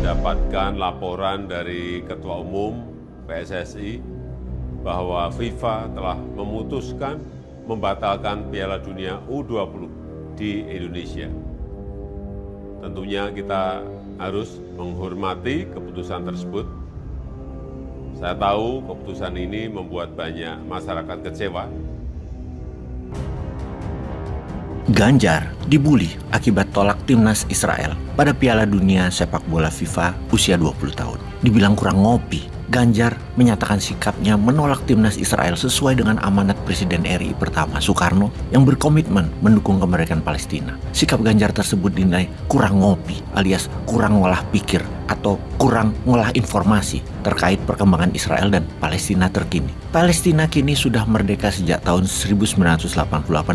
mendapatkan laporan dari Ketua Umum PSSI bahwa FIFA telah memutuskan membatalkan Piala Dunia U20 di Indonesia. Tentunya kita harus menghormati keputusan tersebut. Saya tahu keputusan ini membuat banyak masyarakat kecewa. Ganjar dibully akibat tolak timnas Israel pada Piala Dunia Sepak Bola FIFA usia 20 tahun. Dibilang kurang ngopi, Ganjar menyatakan sikapnya menolak timnas Israel sesuai dengan amanat Presiden RI pertama Soekarno yang berkomitmen mendukung kemerdekaan Palestina. Sikap Ganjar tersebut dinilai kurang ngopi alias kurang ngolah pikir atau kurang ngolah informasi terkait perkembangan Israel dan Palestina terkini. Palestina kini sudah merdeka sejak tahun 1988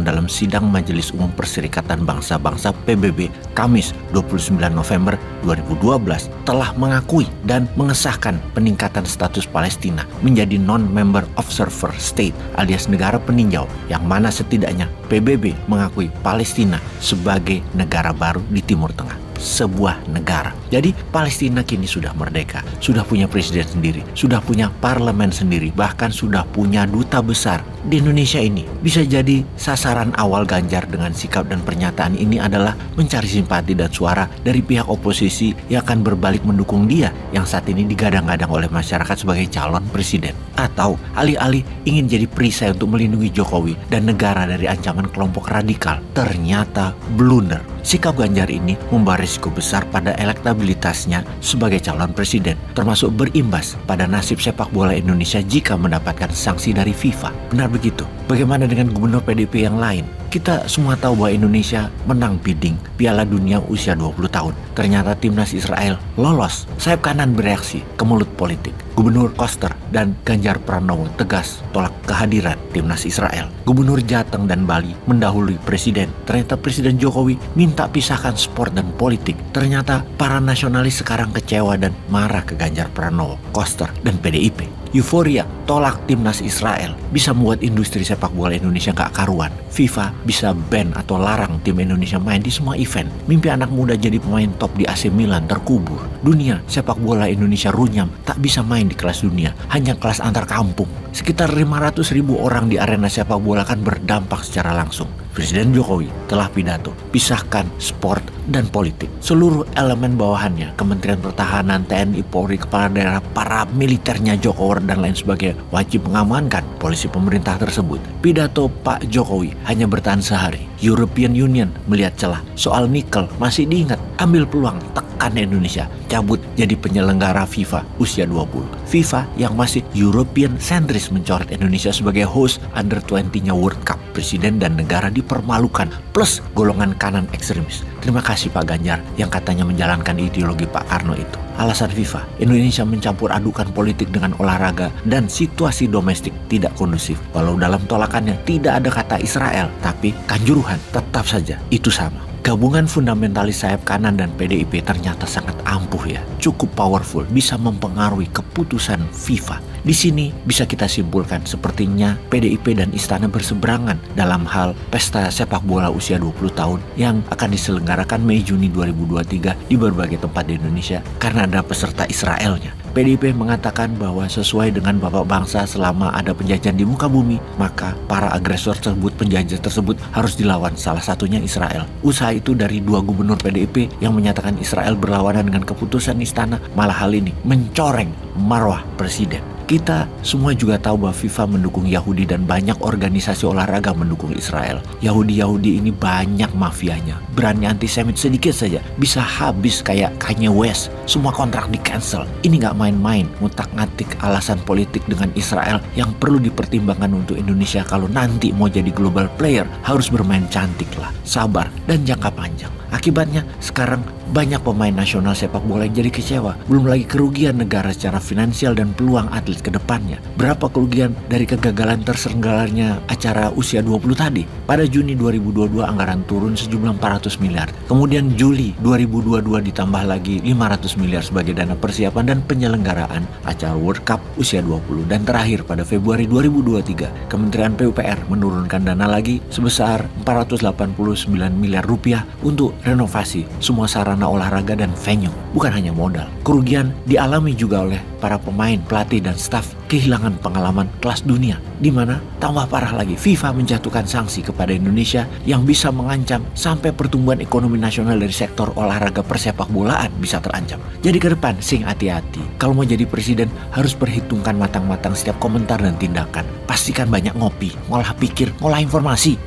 dalam sidang Majelis Umum Perserikatan Bangsa-Bangsa PBB Kamis 29 November 2012 telah mengakui dan mengesahkan peningkatan status Palestina menjadi non-member observer state alias negara peninjau, yang mana setidaknya PBB mengakui Palestina sebagai negara baru di Timur Tengah. Sebuah negara. Jadi Palestina kini sudah merdeka, sudah punya presiden sendiri, sudah punya parlemen sendiri, bahkan sudah punya duta besar. Di Indonesia ini bisa jadi sasaran awal Ganjar dengan sikap dan pernyataan ini adalah mencari simpati dan suara dari pihak oposisi yang akan berbalik mendukung dia yang saat ini digadang-gadang oleh masyarakat sebagai calon presiden. Atau alih-alih ingin jadi perisai untuk melindungi Jokowi dan negara dari ancaman kelompok radikal. Ternyata blunder. Sikap Ganjar ini membawa risiko besar pada elektabilitasnya sebagai calon presiden, termasuk berimbas pada nasib sepak bola Indonesia jika mendapatkan sanksi dari FIFA. Benar begitu. Bagaimana dengan gubernur PDIP yang lain? Kita semua tahu bahwa Indonesia menang bidding Piala Dunia usia 20 tahun. Ternyata timnas Israel lolos. Sayap kanan bereaksi ke mulut politik. Gubernur Koster dan Ganjar Pranowo tegas tolak kehadiran timnas Israel. Gubernur Jateng dan Bali mendahului presiden. Ternyata Presiden Jokowi minta pisahkan sport dan politik. Ternyata para nasionalis sekarang kecewa dan marah ke Ganjar Pranowo, Koster, dan PDIP. Euforia tolak timnas Israel bisa membuat industri sepak bola Indonesia gak karuan. FIFA bisa ban atau larang tim Indonesia main di semua event. Mimpi anak muda jadi pemain top di AC Milan terkubur. Dunia sepak bola Indonesia runyam, tak bisa main di kelas dunia, hanya kelas antar kampung. Sekitar 500.000 orang di arena sepak bola kan berdampak secara langsung. Presiden Jokowi telah pidato, pisahkan sport dan politik. Seluruh elemen bawahannya, Kementerian Pertahanan, TNI, Polri, kepala daerah, para militernya Jokowi dan lain sebagainya wajib mengamankan polisi pemerintah tersebut. Pidato Pak Jokowi hanya bertahan sehari. European Union melihat celah. Soal nikel masih diingat, ambil peluang, tekan Indonesia, cabut jadi penyelenggara FIFA usia 20. FIFA yang masih European sentris mencoret Indonesia sebagai host under 20-nya World Cup. Presiden dan negara dipermalukan, plus golongan kanan ekstremis. Terima kasih Pak Ganjar yang katanya menjalankan ideologi Pak Karno itu. Alasan FIFA, Indonesia mencampur adukan politik dengan olahraga dan situasi domestik tidak kondusif. Walau dalam tolakannya tidak ada kata Israel, tapi kanjuruhan tetap saja itu sama. Gabungan fundamentalis sayap kanan dan PDIP ternyata sangat ampuh ya, cukup powerful, bisa mempengaruhi keputusan FIFA. Di sini bisa kita simpulkan sepertinya PDIP dan Istana berseberangan dalam hal pesta sepak bola usia 20 tahun yang akan diselenggarakan Mei-Juni 2023 di berbagai tempat di Indonesia karena ada peserta Israelnya. PDIP mengatakan bahwa sesuai dengan Bapak Bangsa selama ada penjajahan di muka bumi, maka para agresor tersebut, penjajah tersebut harus dilawan, salah satunya Israel. Usaha itu dari dua gubernur PDIP yang menyatakan Israel berlawanan dengan keputusan istana, malah hal ini mencoreng marwah presiden. Kita semua juga tahu bahwa FIFA mendukung Yahudi dan banyak organisasi olahraga mendukung Israel. Yahudi ini banyak mafianya. Berani antisemit sedikit saja bisa habis kayak Kanye West. Semua kontrak di cancel. Ini gak main-main, ngutak-ngatik alasan politik dengan Israel yang perlu dipertimbangkan untuk Indonesia kalau nanti mau jadi global player. Harus bermain cantik lah, sabar, dan jangka panjang. Akibatnya sekarang banyak pemain nasional sepak bola yang jadi kecewa. Belum lagi kerugian negara secara finansial dan peluang atlet ke depannya. Berapa kerugian dari kegagalan terselenggaranya acara usia 20 tadi? Pada Juni 2022 anggaran turun sejumlah 400 miliar. Kemudian Juli 2022 ditambah lagi 500 miliar sebagai dana persiapan dan penyelenggaraan acara World Cup usia 20. Dan terakhir pada Februari 2023, Kementerian PUPR menurunkan dana lagi sebesar 489 miliar rupiah untuk renovasi semua sarana olahraga dan venue. Bukan hanya modal, kerugian dialami juga oleh para pemain, pelatih, dan staf kehilangan pengalaman kelas dunia, di mana tambah parah lagi FIFA menjatuhkan sanksi kepada Indonesia yang bisa mengancam sampai pertumbuhan ekonomi nasional dari sektor olahraga persepak bolaan bisa terancam. Jadi ke depan sing hati-hati. Kalau mau jadi presiden harus perhitungkan matang-matang setiap komentar dan tindakan. Pastikan banyak ngopi, ngolah pikir, ngolah informasi.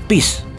Peace.